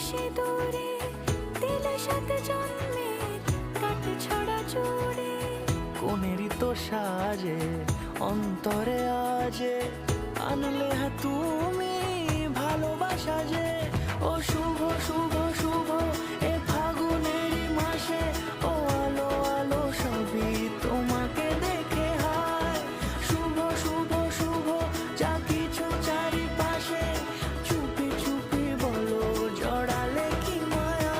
সিঁদুরে দিলে সাথে জন্মের কাট ছড়া জুড়ে। কোনেরই তো সাজে অন্তরে আজে আনলে হ্যাঁ তুমি ভালোবাসা যে। ও শুভ শুভ শুভ এ ফাগুনেরই মাসে, ও আলো আলো সবই তোমাকে দেখে হায়। শুভ শুভ শুভ যা কিছু চারিপাশে, চুপি চুপি বলো জড়ালে কি মায়া।